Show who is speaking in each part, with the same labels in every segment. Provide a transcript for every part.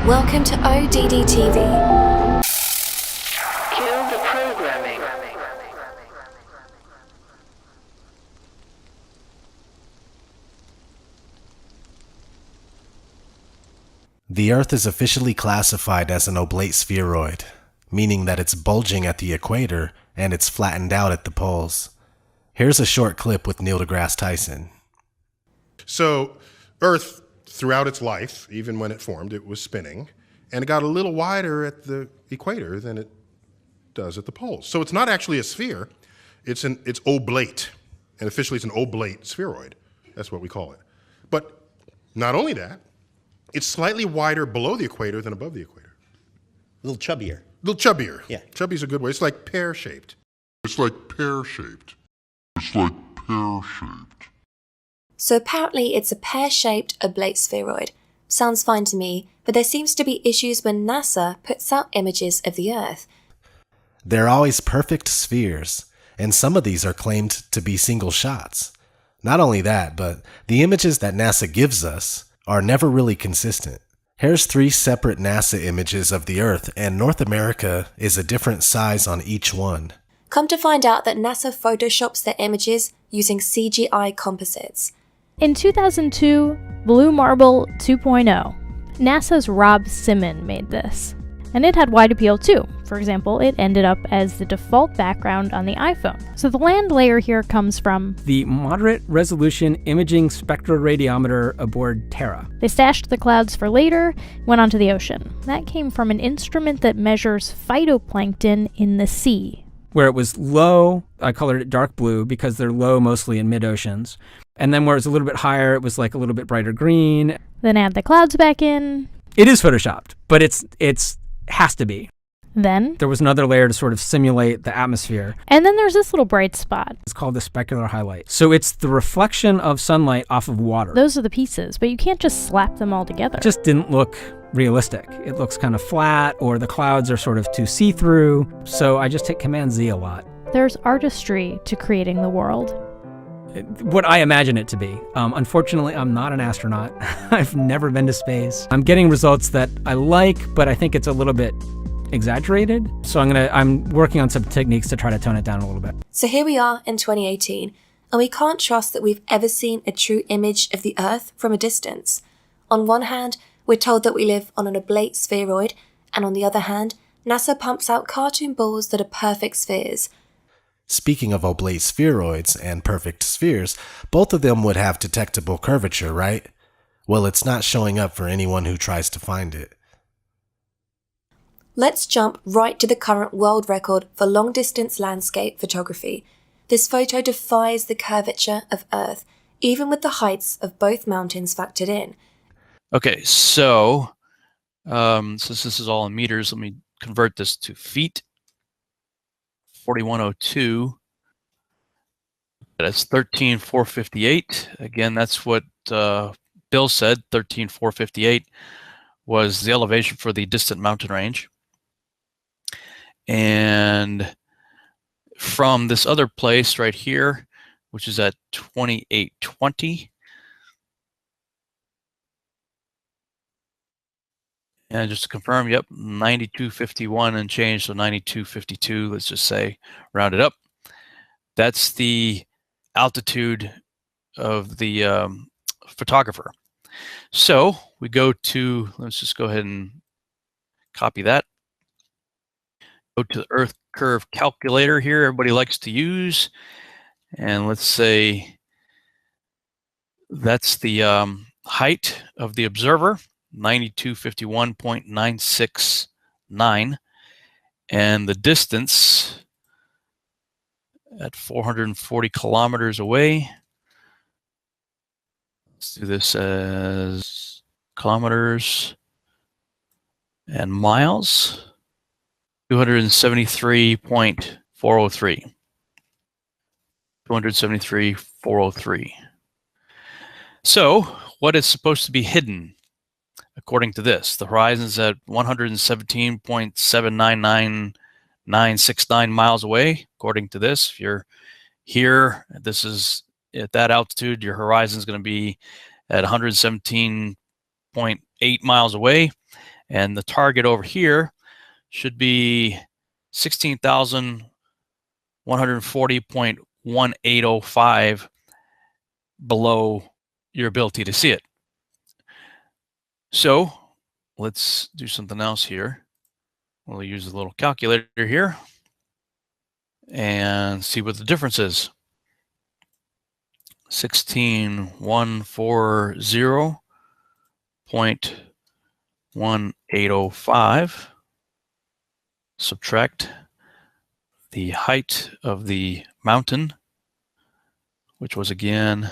Speaker 1: Welcome to ODD TV.
Speaker 2: Kill the programming.
Speaker 3: The Earth is officially classified as an oblate spheroid, meaning that it's bulging at the equator and it's flattened out at the poles. Here's a short clip with Neil deGrasse Tyson.
Speaker 4: So Earth, throughout its life, even when it formed, it was spinning, and it got a little wider at the equator than it does at the poles. So it's not actually a sphere, it's oblate, and officially it's an oblate spheroid. That's what we call it. But not only that, it's slightly wider below the equator than above the equator.
Speaker 5: A little chubbier.
Speaker 4: A little chubbier.
Speaker 5: Yeah.
Speaker 4: Chubby's a good way. It's like pear-shaped.
Speaker 1: So apparently it's a pear-shaped oblate spheroid. Sounds fine to me, but there seems to be issues when NASA puts out images of the Earth.
Speaker 3: They're always perfect spheres, and some of these are claimed to be single shots. Not only that, but the images that NASA gives us are never really consistent. Here's 3 separate NASA images of the Earth, and North America is a different size on each one.
Speaker 1: Come to find out that NASA photoshops their images using CGI composites.
Speaker 6: In 2002, Blue Marble 2.0, NASA's Rob Simon made this. And it had wide appeal too. For example, it ended up as the default background on the iPhone. So the land layer here comes from
Speaker 7: the Moderate Resolution Imaging Spectroradiometer aboard Terra.
Speaker 6: They stashed the clouds for later, went onto the ocean. That came from an instrument that measures phytoplankton in the sea.
Speaker 7: Where it was low, I colored it dark blue because they're low mostly in mid-oceans. And then where it was a little bit higher, it was like a little bit brighter green.
Speaker 6: Then add the clouds back in.
Speaker 7: It is photoshopped, but it's has to be.
Speaker 6: Then
Speaker 7: there was another layer to sort of simulate the atmosphere.
Speaker 6: And then there's this little bright spot.
Speaker 7: It's called the specular highlight. So it's the reflection of sunlight off of water.
Speaker 6: Those are the pieces, but you can't just slap them all together.
Speaker 7: It just didn't look realistic. It looks kind of flat, or the clouds are sort of too see-through. So I just hit Command Z a lot.
Speaker 6: There's artistry to creating the world.
Speaker 7: What I imagine it to be. Unfortunately, I'm not an astronaut. I've never been to space. I'm getting results that I like, but I think it's a little bit exaggerated. So I'm working on some techniques to try to tone it down a little bit.
Speaker 1: So here we are in 2018, and we can't trust that we've ever seen a true image of the Earth from a distance. On one hand, we're told that we live on an oblate spheroid, and on the other hand, NASA pumps out cartoon balls that are perfect spheres.
Speaker 3: Speaking of oblate spheroids and perfect spheres, both of them would have detectable curvature, right? Well, it's not showing up for anyone who tries to find it.
Speaker 1: Let's jump right to the current world record for long-distance landscape photography. This photo defies the curvature of Earth, even with the heights of both mountains factored in.
Speaker 8: Okay, so since this is all in meters, let me convert this to feet. 4102. That's 13,458. Again, that's what Bill said. 13,458 was the elevation for the distant mountain range. And from this other place right here, which is at 2820. And just to confirm, yep, 9251 and change, so 9252, let's just say, round it up. That's the altitude of the photographer. So we go to, let's just go ahead and copy that. Go to the Earth curve calculator here, everybody likes to use. And let's say that's the height of the observer. 9251.969, and the distance at 440 kilometers away. Let's do this as kilometers and miles. 273.403. 273.403. So what is supposed to be hidden? According to this, the horizon is at 117.79969 miles away. According to this, if you're here, this is at that altitude, your horizon is going to be at 117.8 miles away. And the target over here should be 16,140.1805 below your ability to see it. So let's do something else here. We'll use a little calculator here and see what the difference is. 16,140.1805. Subtract the height of the mountain, which was again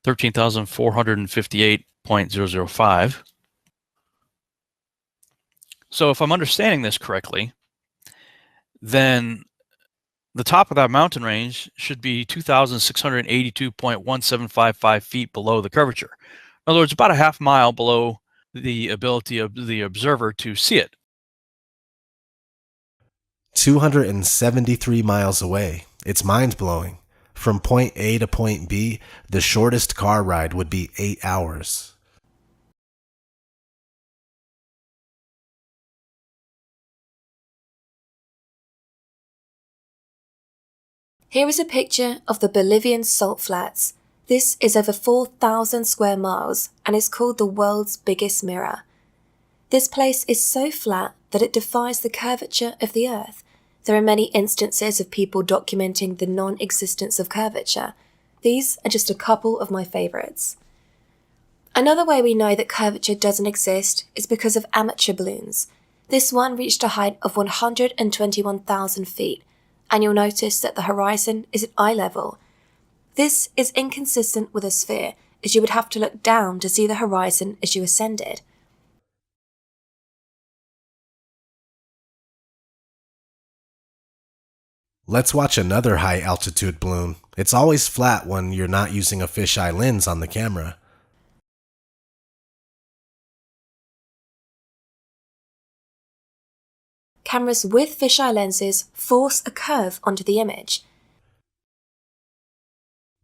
Speaker 8: 13,458.005. So if I'm understanding this correctly, then the top of that mountain range should be 2,682.1755 feet below the curvature. In other words, about a half mile below the ability of the observer to see it.
Speaker 3: 273 miles away. It's mind-blowing. From point A to point B, the shortest car ride would be 8 hours.
Speaker 1: Here is a picture of the Bolivian salt flats. This is over 4,000 square miles and is called the world's biggest mirror. This place is so flat that it defies the curvature of the Earth. There are many instances of people documenting the non-existence of curvature. These are just a couple of my favourites. Another way we know that curvature doesn't exist is because of amateur balloons. This one reached a height of 121,000 feet, and you'll notice that the horizon is at eye level. This is inconsistent with a sphere, as you would have to look down to see the horizon as you ascended.
Speaker 3: Let's watch another high-altitude balloon. It's always flat when you're not using a fisheye lens on the camera.
Speaker 1: Cameras with fisheye lenses force a curve onto the image.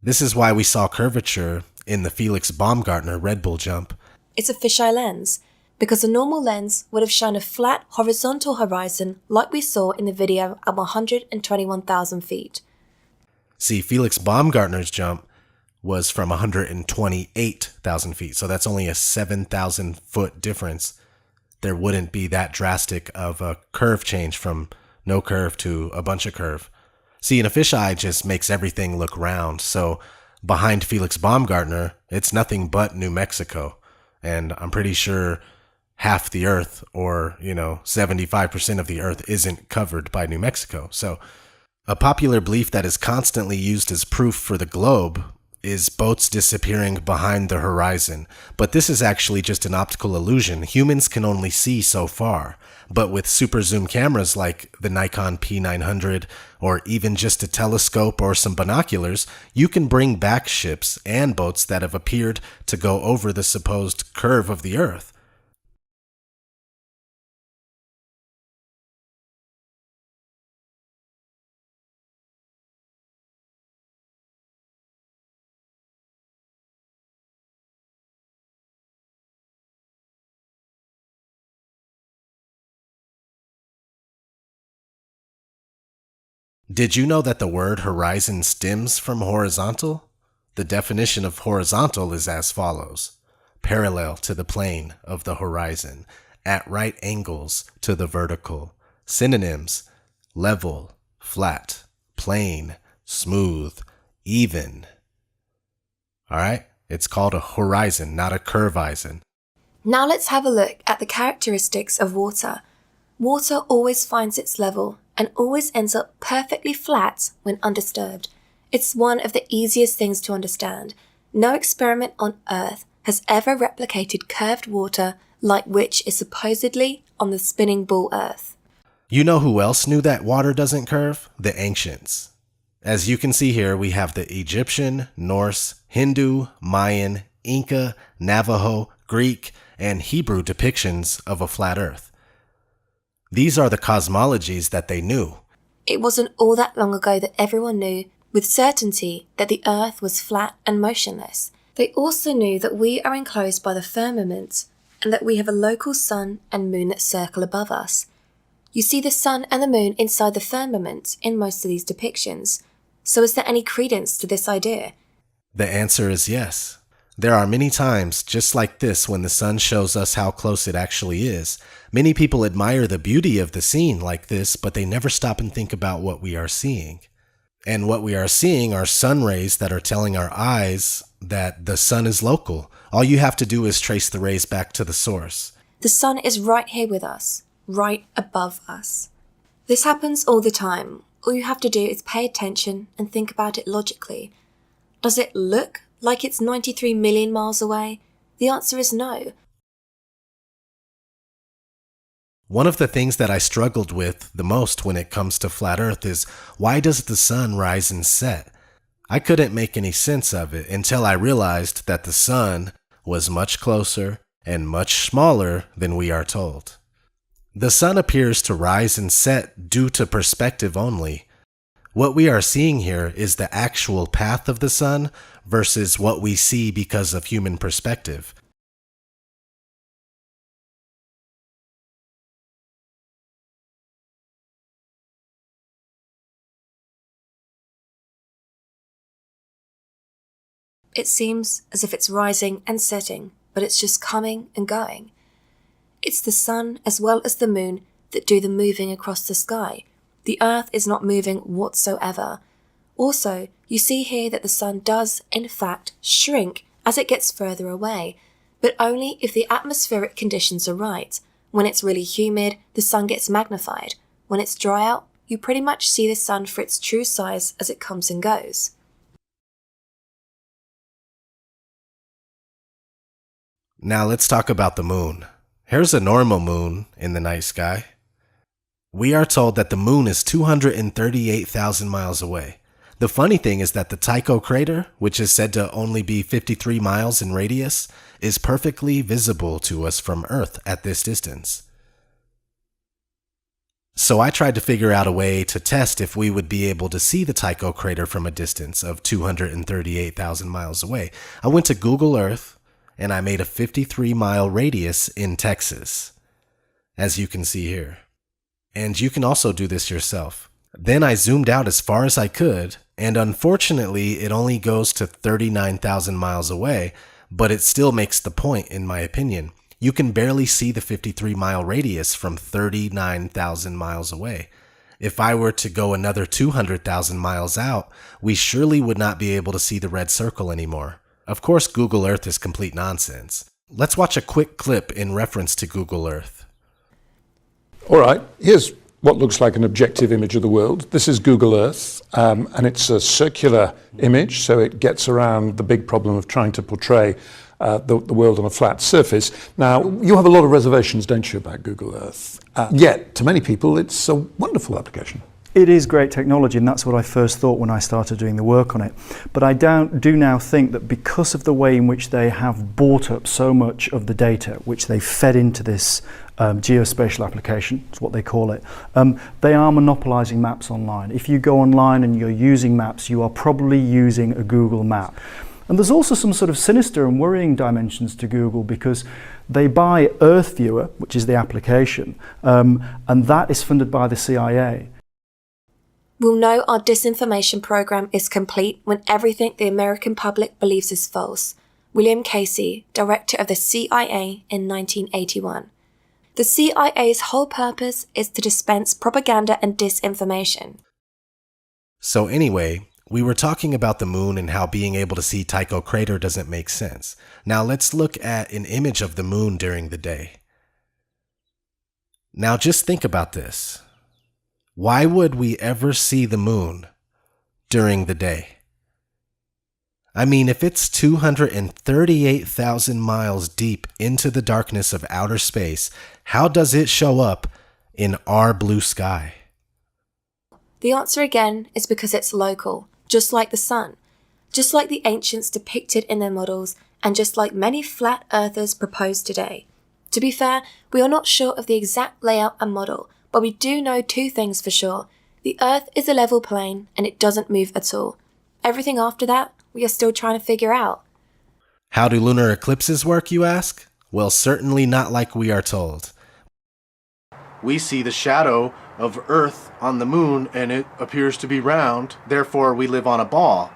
Speaker 3: This is why we saw curvature in the Felix Baumgartner Red Bull jump.
Speaker 1: It's a fisheye lens, because a normal lens would have shown a flat horizontal horizon like we saw in the video at 121,000 feet.
Speaker 3: See, Felix Baumgartner's jump was from 128,000 feet, so that's only a 7,000 foot difference. There wouldn't be that drastic of a curve change from no curve to a bunch of curve. See, and a fisheye just makes everything look round, so behind Felix Baumgartner, it's nothing but New Mexico. And I'm pretty sure half the Earth, or, 75% of the Earth isn't covered by New Mexico. So a popular belief that is constantly used as proof for the globe is boats disappearing behind the horizon. But this is actually just an optical illusion. Humans can only see so far. But with super zoom cameras like the Nikon P900, or even just a telescope or some binoculars, you can bring back ships and boats that have appeared to go over the supposed curve of the Earth. Did you know that the word horizon stems from horizontal? The definition of horizontal is as follows: parallel to the plane of the horizon, at right angles to the vertical. Synonyms: level, flat, plane, smooth, even. Alright, it's called a horizon, not a curvizon.
Speaker 1: Now let's have a look at the characteristics of water. Water always finds its level and always ends up perfectly flat when undisturbed. It's one of the easiest things to understand. No experiment on Earth has ever replicated curved water like which is supposedly on the spinning ball Earth.
Speaker 3: You know who else knew that water doesn't curve? The ancients. As you can see here, we have the Egyptian, Norse, Hindu, Mayan, Inca, Navajo, Greek, and Hebrew depictions of a flat Earth. These are the cosmologies that they knew.
Speaker 1: It wasn't all that long ago that everyone knew with certainty that the Earth was flat and motionless. They also knew that we are enclosed by the firmament, and that we have a local sun and moon that circle above us. You see the sun and the moon inside the firmament in most of these depictions. So is there any credence to this idea?
Speaker 3: The answer is yes. There are many times just like this when the sun shows us how close it actually is. Many people admire the beauty of the scene like this, but they never stop and think about what we are seeing. And what we are seeing are sun rays that are telling our eyes that the sun is local. All you have to do is trace the rays back to the source.
Speaker 1: The sun is right here with us, right above us. This happens all the time. All you have to do is pay attention and think about it logically. Does it look like it's 93 million miles away? The answer is no.
Speaker 3: One of the things that I struggled with the most when it comes to flat Earth is, why does the sun rise and set? I couldn't make any sense of it until I realized that the sun was much closer and much smaller than we are told. The sun appears to rise and set due to perspective only. What we are seeing here is the actual path of the sun versus what we see because of human perspective.
Speaker 1: It seems as if it's rising and setting, but it's just coming and going. It's the sun as well as the moon that do the moving across the sky. The Earth is not moving whatsoever. Also, you see here that the sun does, in fact, shrink as it gets further away, but only if the atmospheric conditions are right. When it's really humid, the sun gets magnified. When it's dry out, you pretty much see the sun for its true size as it comes and goes.
Speaker 3: Now let's talk about the moon. Here's a normal moon in the night sky. We are told that the moon is 238,000 miles away. The funny thing is that the Tycho crater, which is said to only be 53 miles in radius, is perfectly visible to us from Earth at this distance. So I tried to figure out a way to test if we would be able to see the Tycho crater from a distance of 238,000 miles away. I went to Google Earth, and I made a 53-mile radius in Texas, as you can see here. And you can also do this yourself. Then I zoomed out as far as I could, and unfortunately it only goes to 39,000 miles away, but it still makes the point in my opinion. You can barely see the 53-mile radius from 39,000 miles away. If I were to go another 200,000 miles out, we surely would not be able to see the red circle anymore. Of course, Google Earth is complete nonsense. Let's watch a quick clip in reference to Google Earth.
Speaker 2: All right, here's what looks like an objective image of the world. This is Google Earth, and it's a circular image, so it gets around the big problem of trying to portray the world on a flat surface. Now, you have a lot of reservations, don't you, about Google Earth? Yet, to many people, it's a wonderful application.
Speaker 9: It is great technology, and that's what I first thought when I started doing the work on it. But I do now think that because of the way in which they have bought up so much of the data, which they fed into this geospatial application, is what they call it, they are monopolizing maps online. If you go online and you're using maps, you are probably using a Google map. And there's also some sort of sinister and worrying dimensions to Google because they buy Earth Viewer, which is the application, and that is funded by the CIA.
Speaker 1: We'll know our disinformation program is complete when everything the American public believes is false. William Casey, director of the CIA in 1981. The CIA's whole purpose is to dispense propaganda and disinformation.
Speaker 3: So anyway, we were talking about the moon and how being able to see Tycho crater doesn't make sense. Now let's look at an image of the moon during the day. Now just think about this. Why would we ever see the moon during the day? I mean, if it's 238,000 miles deep into the darkness of outer space, how does it show up in our blue sky?
Speaker 1: The answer again is because it's local, just like the sun, just like the ancients depicted in their models, and just like many flat earthers propose today. To be fair, we are not sure of the exact layout and model, but we do know two things for sure. The Earth is a level plane and it doesn't move at all. Everything after that, we are still trying to figure out.
Speaker 3: How do lunar eclipses work, you ask? Well, certainly not like we are told.
Speaker 10: We see the shadow of Earth on the moon and it appears to be round, therefore we live on a ball.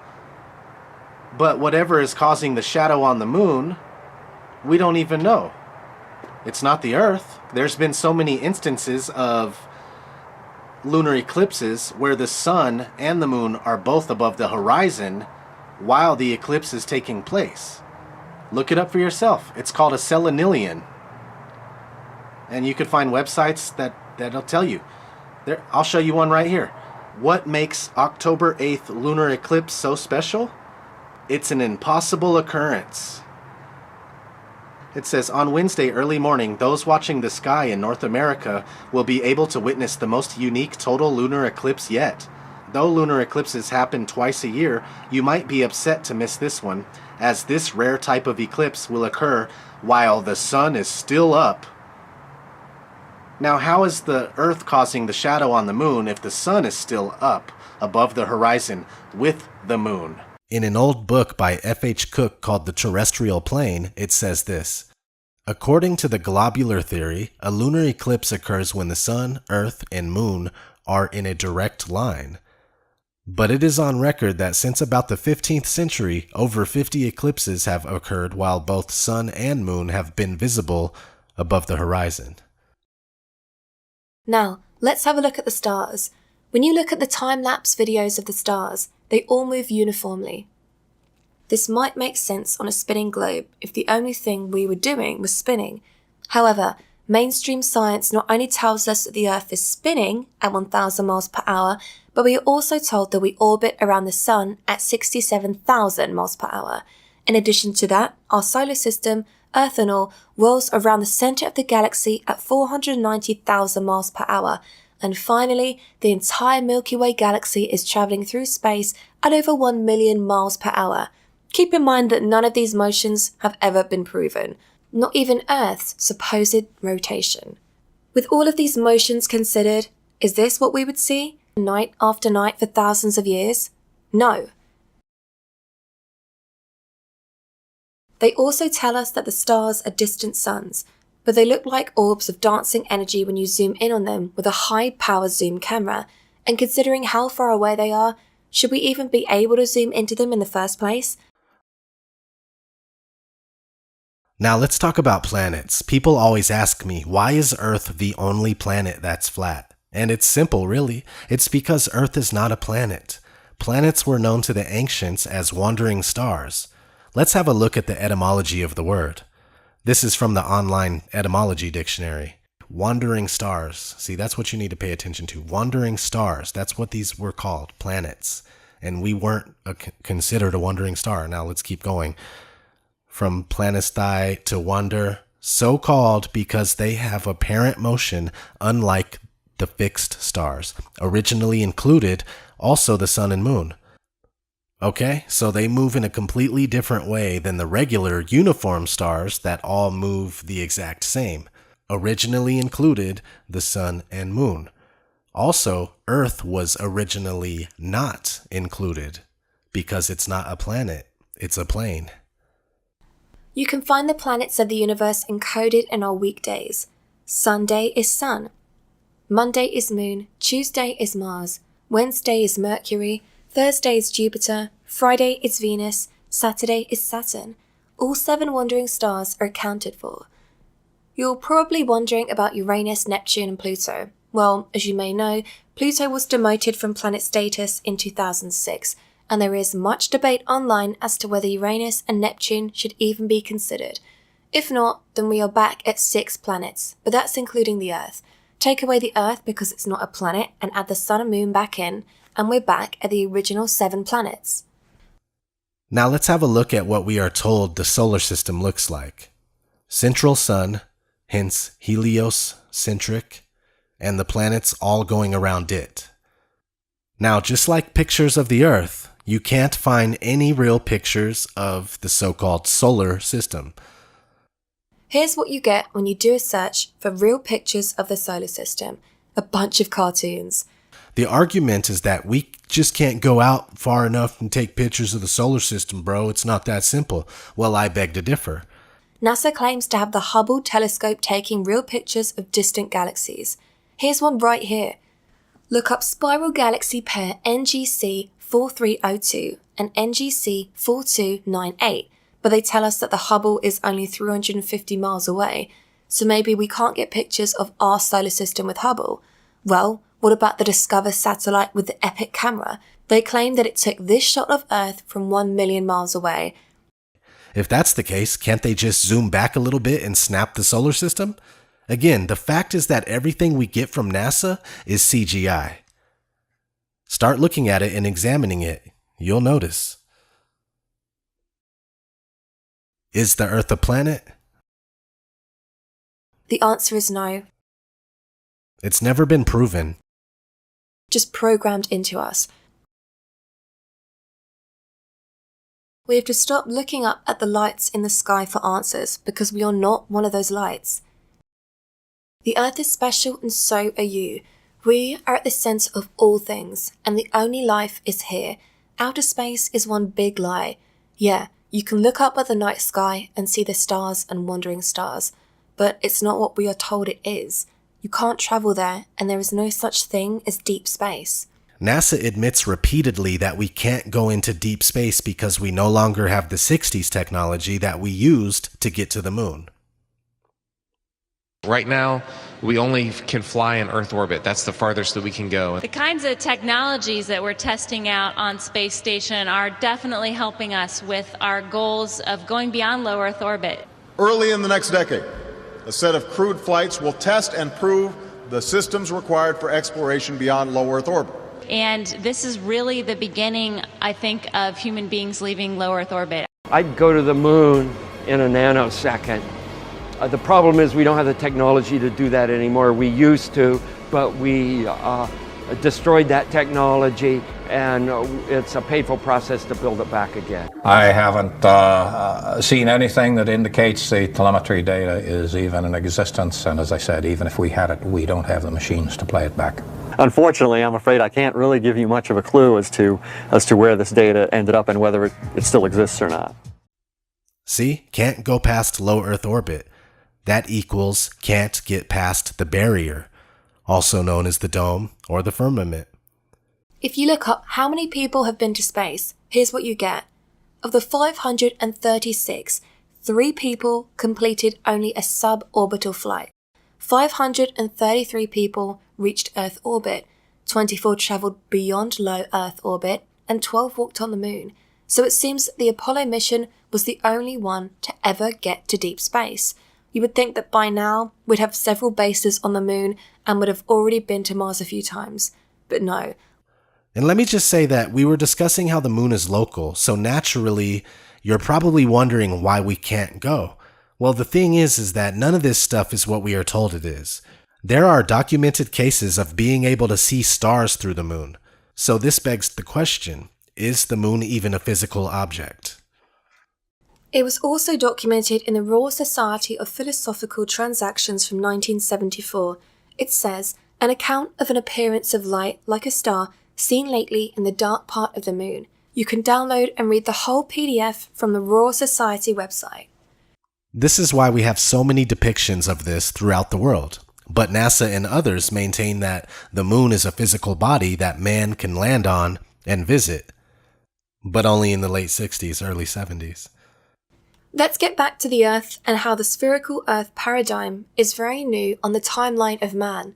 Speaker 10: But whatever is causing the shadow on the moon, we don't even know. It's not the Earth. There's been so many instances of lunar eclipses where the sun and the moon are both above the horizon while the eclipse is taking place. Look it up for yourself. It's called a selenilion. And you can find websites that'll tell you. There, I'll show you one right here. What makes October 8th lunar eclipse so special? It's an impossible occurrence. It says, on Wednesday early morning, those watching the sky in North America will be able to witness the most unique total lunar eclipse yet. Though lunar eclipses happen twice a year, you might be upset to miss this one, as this rare type of eclipse will occur while the sun is still up. Now, how is the Earth causing the shadow on the moon if the sun is still up above the horizon with the moon?
Speaker 3: In an old book by F.H. Cook called The Terrestrial Plane, it says this: according to the globular theory, a lunar eclipse occurs when the sun, earth, and moon are in a direct line. But it is on record that since about the 15th century, over 50 eclipses have occurred while both sun and moon have been visible above the horizon.
Speaker 1: Now, let's have a look at the stars. When you look at the time-lapse videos of the stars, they all move uniformly. This might make sense on a spinning globe if the only thing we were doing was spinning. However, mainstream science not only tells us that the Earth is spinning at 1,000 miles per hour, but we are also told that we orbit around the Sun at 67,000 miles per hour. In addition to that, our solar system, Earth and all, rolls around the centre of the galaxy at 490,000 miles per hour. And finally, the entire Milky Way galaxy is travelling through space at over 1 million miles per hour. Keep in mind that none of these motions have ever been proven, not even Earth's supposed rotation. With all of these motions considered, is this what we would see night after night for thousands of years? No. They also tell us that the stars are distant suns, but they look like orbs of dancing energy when you zoom in on them with a high-power zoom camera, and considering how far away they are, should we even be able to zoom into them in the first place?
Speaker 3: Now let's talk about planets. People always ask me, why is Earth the only planet that's flat? And it's simple, really. It's because Earth is not a planet. Planets were known to the ancients as wandering stars. Let's have a look at the etymology of the word. This is from the online etymology dictionary. Wandering stars. See, that's what you need to pay attention to. Wandering stars. That's what these were called, planets. And we weren't considered a wandering star. Now let's keep going. From planetstai to wander, so called because they have apparent motion unlike the fixed stars. Originally included also the sun and moon. Okay, so they move in a completely different way than the regular uniform stars that all move the exact same. Originally included the sun and moon. Also, Earth was originally not included because it's not a planet, it's a plane.
Speaker 1: You can find the planets of the universe encoded in our weekdays. Sunday is Sun. Monday is Moon. Tuesday is Mars. Wednesday is Mercury. Thursday is Jupiter. Friday is Venus. Saturday is Saturn. All 7 wandering stars are accounted for. You're probably wondering about Uranus, Neptune and Pluto. Well, as you may know, Pluto was demoted from planet status in 2006, and there is much debate online as to whether Uranus and Neptune should even be considered. If not, then we are back at 6 planets, but that's including the Earth. Take away the Earth because it's not a planet and add the Sun and Moon back in, and we're back at the original 7 planets.
Speaker 3: Now let's have a look at what we are told the solar system looks like. Central Sun, hence heliocentric, and the planets all going around it. Now, just like pictures of the Earth, you can't find any real pictures of the so-called solar system.
Speaker 1: Here's what you get when you do a search for real pictures of the solar system. A bunch of cartoons.
Speaker 3: The argument is that we just can't go out far enough and take pictures of the solar system, bro. It's not that simple. Well, I beg to differ.
Speaker 1: NASA claims to have the Hubble telescope taking real pictures of distant galaxies. Here's one right here. Look up spiral galaxy pair NGC 4302 and NGC 4298, but they tell us that the Hubble is only 350 miles away, so maybe we can't get pictures of our solar system with Hubble. Well, what about the Discover satellite with the Epic camera? They claim that it took this shot of Earth from 1 million miles away.
Speaker 3: If that's the case, can't they just zoom back a little bit and snap the solar system? Again, the fact is that everything we get from NASA is CGI. Start looking at it and examining it. You'll notice. Is the Earth a planet?
Speaker 1: The answer is no.
Speaker 3: It's never been proven.
Speaker 1: Just programmed into us. We have to stop looking up at the lights in the sky for answers because we are not one of those lights. The Earth is special and so are you. We are at the centre of all things, and the only life is here. Outer space is one big lie. Yeah, you can look up at the night sky and see the stars and wandering stars, but it's not what we are told it is. You can't travel there, and there is no such thing as deep space.
Speaker 3: NASA admits repeatedly that we can't go into deep space because we no longer have the 60s technology that we used to get to the moon.
Speaker 11: Right now, we only can fly in Earth orbit. That's the farthest that we can go.
Speaker 12: The kinds of technologies that we're testing out on Space Station are definitely helping us with our goals of going beyond low Earth orbit.
Speaker 13: Early in the next decade, a set of crewed flights will test and prove the systems required for exploration beyond low Earth orbit.
Speaker 12: And this is really the beginning, I think, of human beings leaving low Earth orbit.
Speaker 14: I'd go to the moon in a nanosecond. The problem is we don't have the technology to do that anymore. We used to, but we destroyed that technology, and it's a painful process to build it back again.
Speaker 15: I haven't seen anything that indicates the telemetry data is even in existence, and as I said, even if we had it, we don't have the machines to play it back.
Speaker 14: Unfortunately, I'm afraid I can't really give you much of a clue as to where this data ended up and whether it still exists or not.
Speaker 3: See, can't go past low Earth orbit. That equals can't get past the barrier, also known as the dome or the firmament.
Speaker 1: If you look up how many people have been to space, here's what you get. Of the 536, 3 people completed only a suborbital flight. 533 people reached Earth orbit, 24 travelled beyond low Earth orbit, and 12 walked on the moon. So it seems that the Apollo mission was the only one to ever get to deep space. You would think that by now we'd have several bases on the moon and would have already been to Mars a few times. But no.
Speaker 3: And let me just say that we were discussing how the moon is local, so naturally you're probably wondering why we can't go. Well, the thing is that none of this stuff is what we are told it is. There are documented cases of being able to see stars through the moon. So this begs the question, is the moon even a physical object?
Speaker 1: It was also documented in the Royal Society of Philosophical Transactions from 1974. It says, an account of an appearance of light like a star seen lately in the dark part of the moon. You can download and read the whole PDF from the Royal Society website.
Speaker 3: This is why we have so many depictions of this throughout the world. But NASA and others maintain that the moon is a physical body that man can land on and visit. But only in the late 60s, early 70s.
Speaker 1: Let's get back to the Earth and how the spherical Earth paradigm is very new on the timeline of man.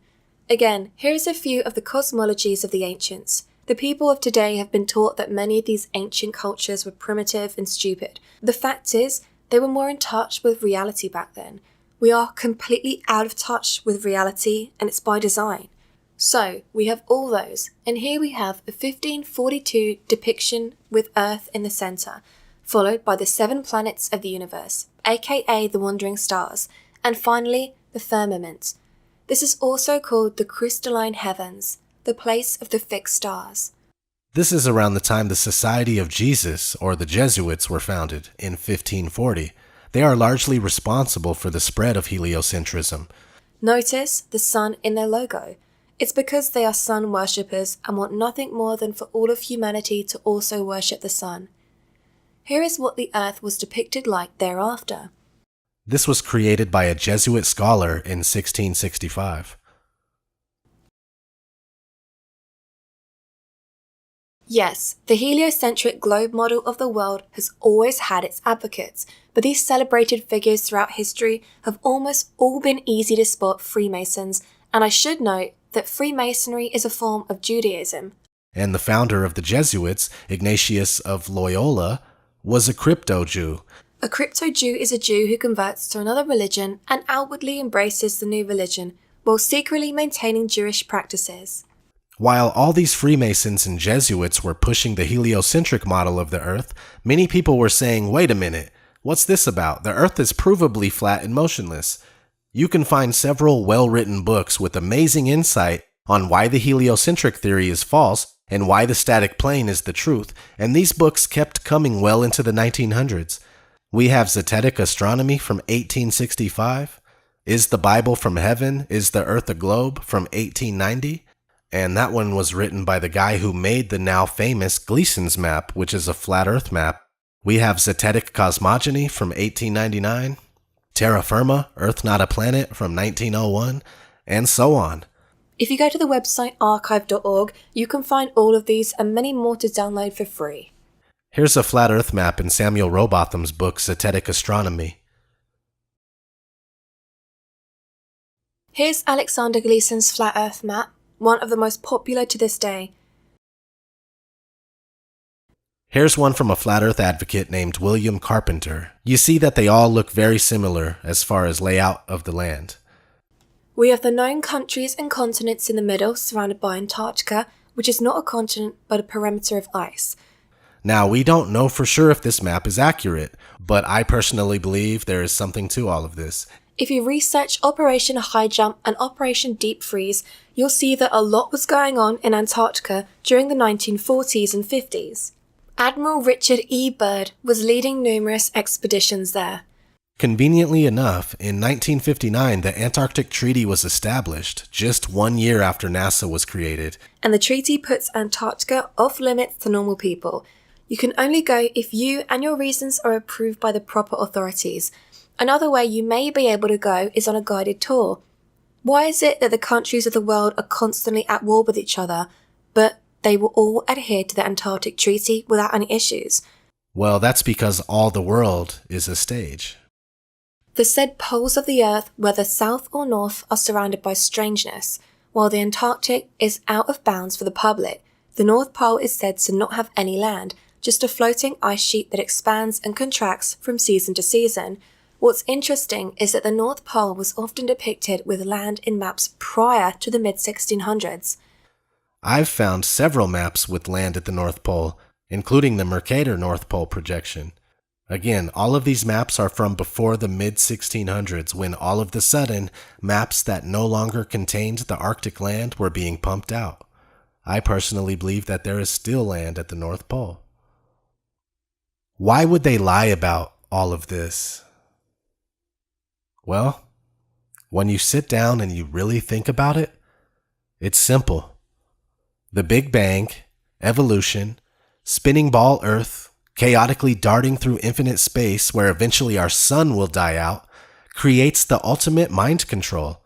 Speaker 1: Again, here is a few of the cosmologies of the ancients. The people of today have been taught that many of these ancient cultures were primitive and stupid. The fact is, they were more in touch with reality back then. We are completely out of touch with reality, and it's by design. So, we have all those, and here we have a 1542 depiction with Earth in the centre, followed by the 7 planets of the universe, aka the wandering stars, and finally, the firmament. This is also called the crystalline heavens, the place of the fixed stars.
Speaker 3: This is around the time the Society of Jesus, or the Jesuits, were founded, in 1540. They are largely responsible for the spread of heliocentrism.
Speaker 1: Notice the sun in their logo. It's because they are sun worshippers and want nothing more than for all of humanity to also worship the sun. Here is what the Earth was depicted like thereafter.
Speaker 3: This was created by a Jesuit scholar in 1665.
Speaker 1: Yes, the heliocentric globe model of the world has always had its advocates, but these celebrated figures throughout history have almost all been easy to spot Freemasons, and I should note that Freemasonry is a form of Judaism.
Speaker 3: And the founder of the Jesuits, Ignatius of Loyola, was a crypto-Jew.
Speaker 1: A crypto-Jew is a Jew who converts to another religion and outwardly embraces the new religion, while secretly maintaining Jewish practices.
Speaker 3: While all these Freemasons and Jesuits were pushing the heliocentric model of the Earth, many people were saying, wait a minute, what's this about? The Earth is provably flat and motionless. You can find several well-written books with amazing insight on why the heliocentric theory is false and why the static plane is the truth, and these books kept coming well into the 1900s. We have Zetetic Astronomy from 1865, Is the Bible from Heaven? Is the Earth a Globe? from 1890, and that one was written by the guy who made the now famous Gleason's map, which is a flat Earth map. We have Zetetic Cosmology from 1899, Terra Firma, Earth Not a Planet from 1901, and so on.
Speaker 1: If you go to the website archive.org, you can find all of these and many more to download for free.
Speaker 3: Here's a flat Earth map in Samuel Rowbotham's book Zetetic Astronomy.
Speaker 1: Here's Alexander Gleason's flat Earth map, one of the most popular to this day.
Speaker 3: Here's one from a flat Earth advocate named William Carpenter. You see that they all look very similar as far as layout of the land.
Speaker 1: We have the known countries and continents in the middle, surrounded by Antarctica, which is not a continent but a perimeter of ice.
Speaker 3: Now, we don't know for sure if this map is accurate, but I personally believe there is something to all of this.
Speaker 1: If you research Operation High Jump and Operation Deep Freeze, you'll see that a lot was going on in Antarctica during the 1940s and 50s. Admiral Richard E. Byrd was leading numerous expeditions there.
Speaker 3: Conveniently enough, in 1959, the Antarctic Treaty was established, just 1 year after NASA was created.
Speaker 1: And the treaty puts Antarctica off limits to normal people. You can only go if you and your reasons are approved by the proper authorities. Another way you may be able to go is on a guided tour. Why is it that the countries of the world are constantly at war with each other, but they will all adhere to the Antarctic Treaty without any issues?
Speaker 3: Well, that's because all the world is a stage.
Speaker 1: The said poles of the Earth, whether south or north, are surrounded by strangeness. While the Antarctic is out of bounds for the public, the North Pole is said to not have any land, just a floating ice sheet that expands and contracts from season to season. What's interesting is that the North Pole was often depicted with land in maps prior to the mid-1600s.
Speaker 3: I've found several maps with land at the North Pole, including the Mercator North Pole projection. Again, all of these maps are from before the mid-1600s, when all of the sudden, maps that no longer contained the Arctic land were being pumped out. I personally believe that there is still land at the North Pole. Why would they lie about all of this? Well, when you sit down and you really think about it, it's simple. The Big Bang, evolution, spinning ball Earth, chaotically darting through infinite space where eventually our sun will die out, creates the ultimate mind control.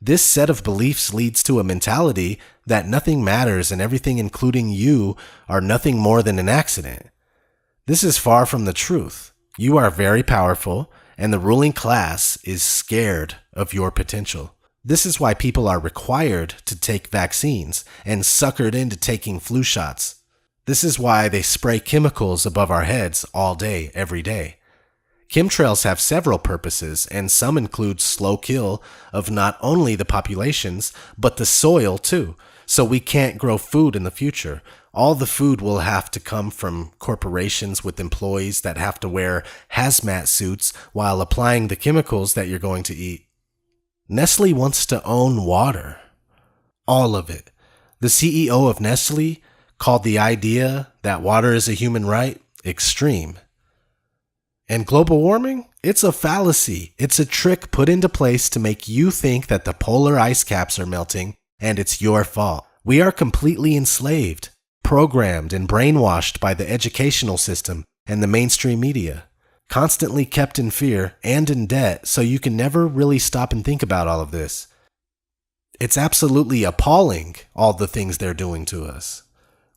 Speaker 3: This set of beliefs leads to a mentality that nothing matters and everything, including you, are nothing more than an accident. This is far from the truth. You are very powerful, and the ruling class is scared of your potential. This is why people are required to take vaccines and suckered into taking flu shots. This is why they spray chemicals above our heads all day, every day. Chemtrails have several purposes, and some include slow kill of not only the populations, but the soil too, so we can't grow food in the future. All the food will have to come from corporations with employees that have to wear hazmat suits while applying the chemicals that you're going to eat. Nestle wants to own water. All of it. The CEO of Nestle called the idea that water is a human right extreme. And global warming? It's a fallacy. It's a trick put into place to make you think that the polar ice caps are melting and it's your fault. We are completely enslaved, programmed and brainwashed by the educational system and the mainstream media. constantly kept in fear and in debt, so you can never really stop and think about all of this. It's absolutely appalling, all the things they're doing to us.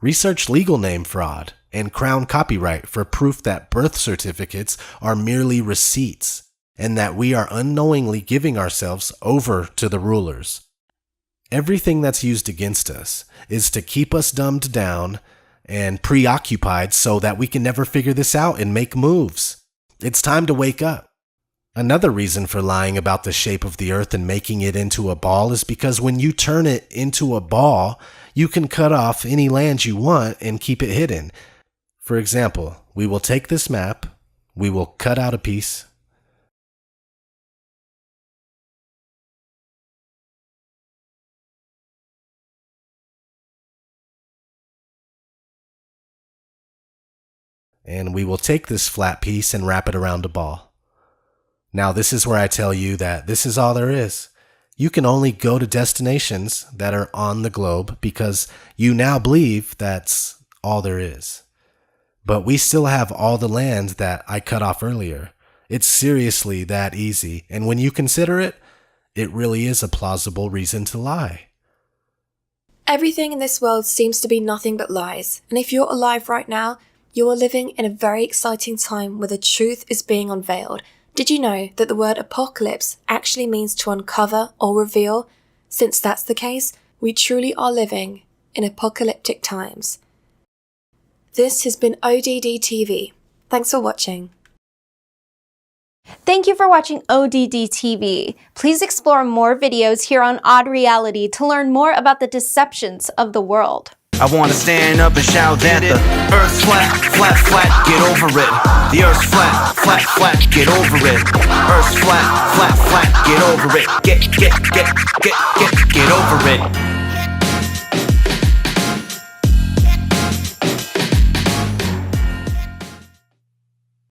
Speaker 3: Research legal name fraud and crown copyright for proof that birth certificates are merely receipts and that we are unknowingly giving ourselves over to the rulers. Everything that's used against us is to keep us dumbed down and preoccupied so that we can never figure this out and make moves. It's time to wake up. Another reason for lying about the shape of the Earth and making it into a ball is because when you turn it into a ball, you can cut off any land you want and keep it hidden. For example, we will take this map, we will cut out a piece, and we will take this flat piece and wrap it around a ball. Now, this is where I tell you that this is all there is. You can only go to destinations that are on the globe because you now believe that's all there is. But we still have all the land that I cut off earlier. It's seriously that easy, and when you consider it, it really is a plausible reason to lie.
Speaker 1: Everything in this world seems to be nothing but lies, and if you're alive right now, you are living in a very exciting time where the truth is being unveiled. Did you know that the word apocalypse actually means to uncover or reveal? Since that's the case, we truly are living in apocalyptic times. This has been ODD TV. Thanks for watching.
Speaker 16: Thank you for watching ODD TV. Please explore more videos here on Odd Reality to learn more about the deceptions of the world.
Speaker 17: I wanna stand up and shout that the Earth's flat, flat, flat, get over it. The Earth's flat, flat, flat, get over it. Earth's flat, flat, flat, get over it. Get